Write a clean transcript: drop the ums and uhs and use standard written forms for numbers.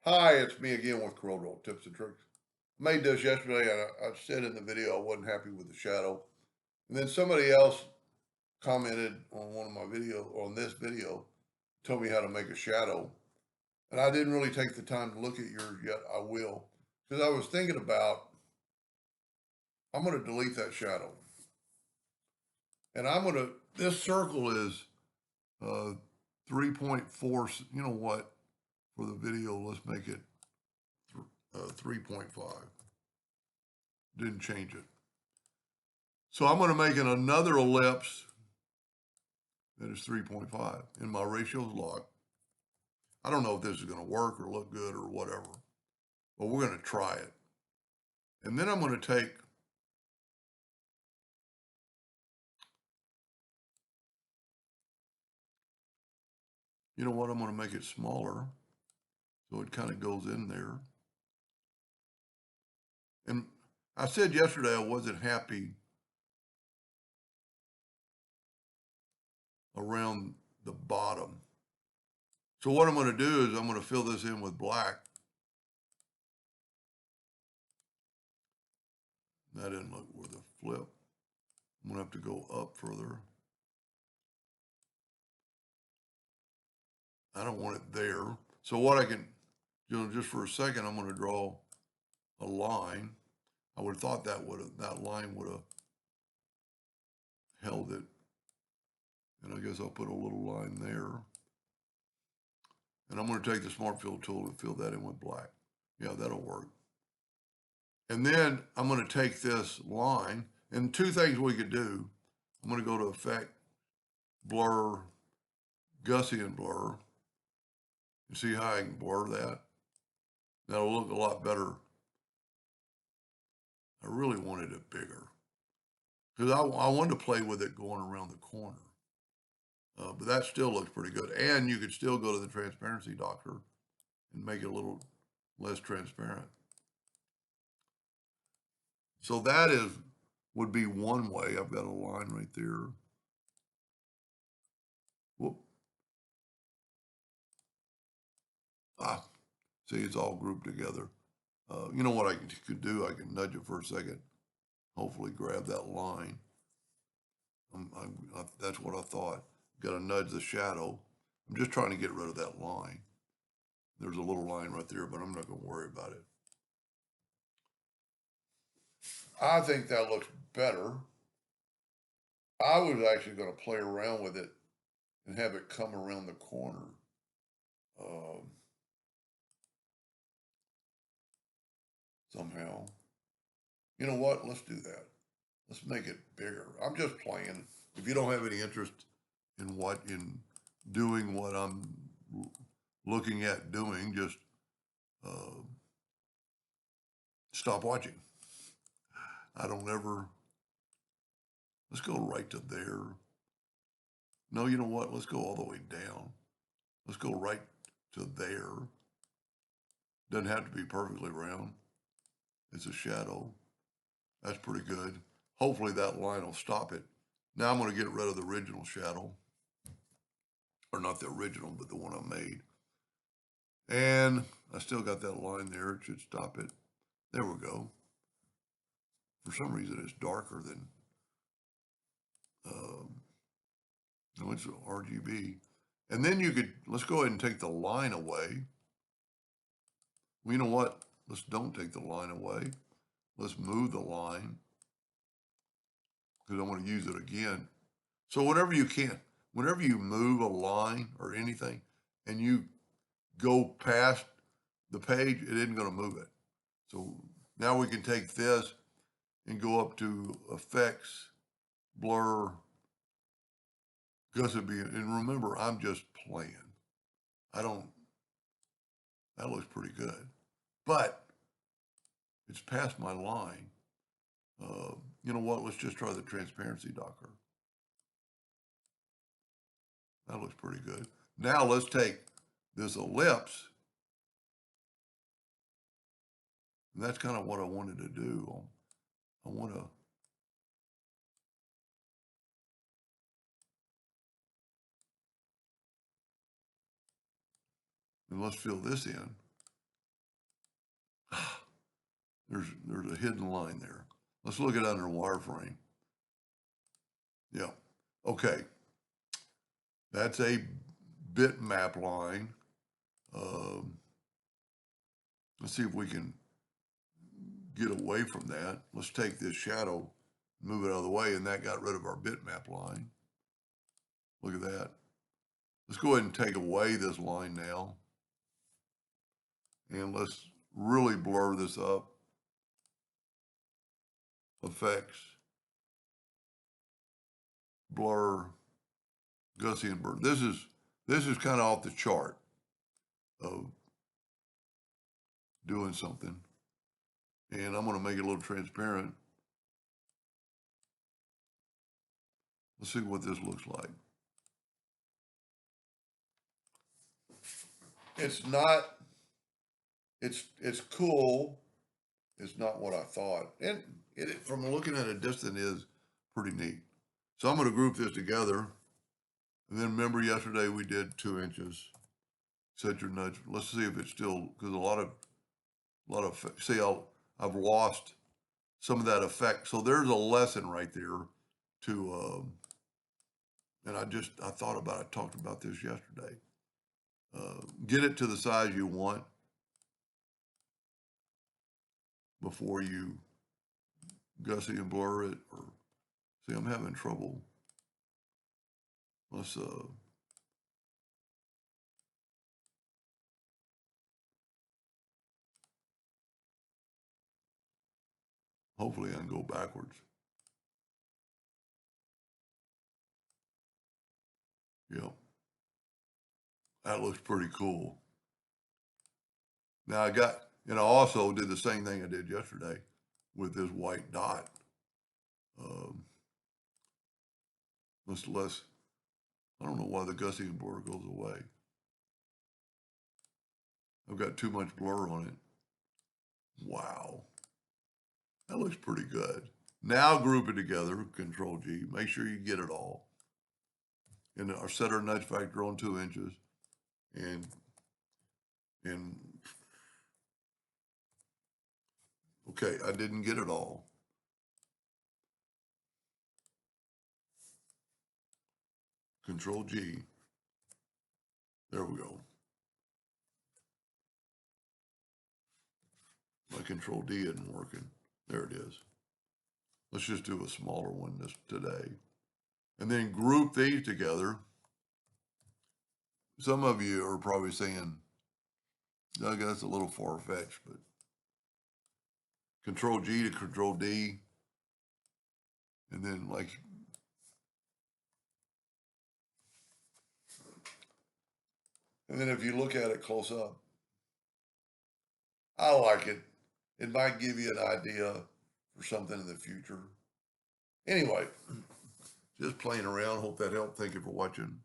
Hi, it's me again with Corel Tips and Tricks. Made this yesterday. I said in the video I wasn't happy with the shadow. And then somebody else commented on one of my video, on this video, told me how to make a shadow. And I didn't really take the time to look at yours yet. I will. Because I was thinking about, I'm going to delete that shadow. And this circle is uh, 3.4, you know what, for the video, let's make it 3.5. Didn't change it. So I'm going to make another ellipse that is 3.5 in my ratios log. I don't know if this is going to work or look good or whatever, but we're going to try it. And then I'm going to take you know what, I'm going to make it smaller so it kind of goes in there. And I said yesterday I wasn't happy around the bottom. So what I'm going to do is I'm going to fill this in with black. That didn't look worth a flip. I'm going to have to go up further. I don't want it there. So what I can, just for a second, I'm going to draw a line. I would have thought that line would have held it. And I guess I'll put a little line there. And I'm going to take the Smart Fill tool and fill that in with black. Yeah, that'll work. And then I'm going to take this line, and two things we could do. I'm going to go to Effect, Blur, Gaussian Blur, and see how I can blur that. That'll look a lot better. I really wanted it bigger because I wanted to play with it going around the corner. But that still looks pretty good. And you could still go to the transparency doctor and make it a little less transparent. So would be one way. I've got a line right there. Whoop. Ah, see, it's all grouped together. You know what I could do? I can nudge it for a second. Hopefully grab that line. That's what I thought. Got to nudge the shadow. I'm just trying to get rid of that line. There's a little line right there, but I'm not going to worry about it. I think that looks better. I was actually going to play around with it and have it come around the corner. Somehow. You know what? Let's do that. Let's make it bigger. I'm just playing. If you don't have any interest in doing what I'm looking at doing, just uh, stop watching. I don't ever. Let's go right to there. No, you know what? Let's go all the way down. Let's go right to there. Doesn't have to be perfectly round. It's a shadow. That's pretty good. Hopefully that line will stop it. Now I'm going to get rid of the original shadow. Or not the original, but the one I made. And I still got that line there. It should stop it. There we go. For some reason, it's darker than, no, it's RGB. And then let's go ahead and take the line away. Well, you know what? Let's don't take the line away. Let's move the line because I want to use it again. So whenever you move a line or anything and you go past the page, it isn't going to move it. So now we can take this and go up to Effects, Blur, Gusset, and remember, I'm just playing. That looks pretty good. But it's past my line. You know what? Let's just try the transparency docker. That looks pretty good. Now let's take this ellipse. And that's kind of what I wanted to do. I want to and let's fill this in. There's a hidden line there. Let's look at under wireframe. Yeah. Okay. That's a bitmap line. Let's see if we can get away from that. Let's take this shadow, move it out of the way, and that got rid of our bitmap line. Look at that. Let's go ahead and take away this line now. And let's really blur this up. Effects, blur, Gaussian blur. This is kind of off the chart of doing something. And I'm going to make it a little transparent. Let's see what this looks like. It's not, it's cool. It's not what I thought. And from looking at a distance is pretty neat. So I'm going to group this together. And then remember yesterday we did 2 inches. Set your nudge. Let's see if it's still, because a lot of, see how I've lost some of that effect. So there's a lesson right there to, and I thought about it, talked about this yesterday. Get it to the size you want before you Gaussian blur it, or see, I'm having trouble. Let's, hopefully I can go backwards. Yep. That looks pretty cool. Now I also did the same thing I did yesterday with this white dot. I don't know why the Gaussian blur goes away. I've got too much blur on it. Wow. That looks pretty good. Now group it together, Control G, make sure you get it all. And set our nudge factor on 2 inches. And okay, I didn't get it all. Control G. There we go. My Control D isn't working. There it is. Let's just do a smaller one today. And then group these together. Some of you are probably saying, Doug, that's a little far-fetched, but Control G to Control D. And then and then if you look at it close up, I like it. It might give you an idea for something in the future. Anyway, just playing around. Hope that helped. Thank you for watching.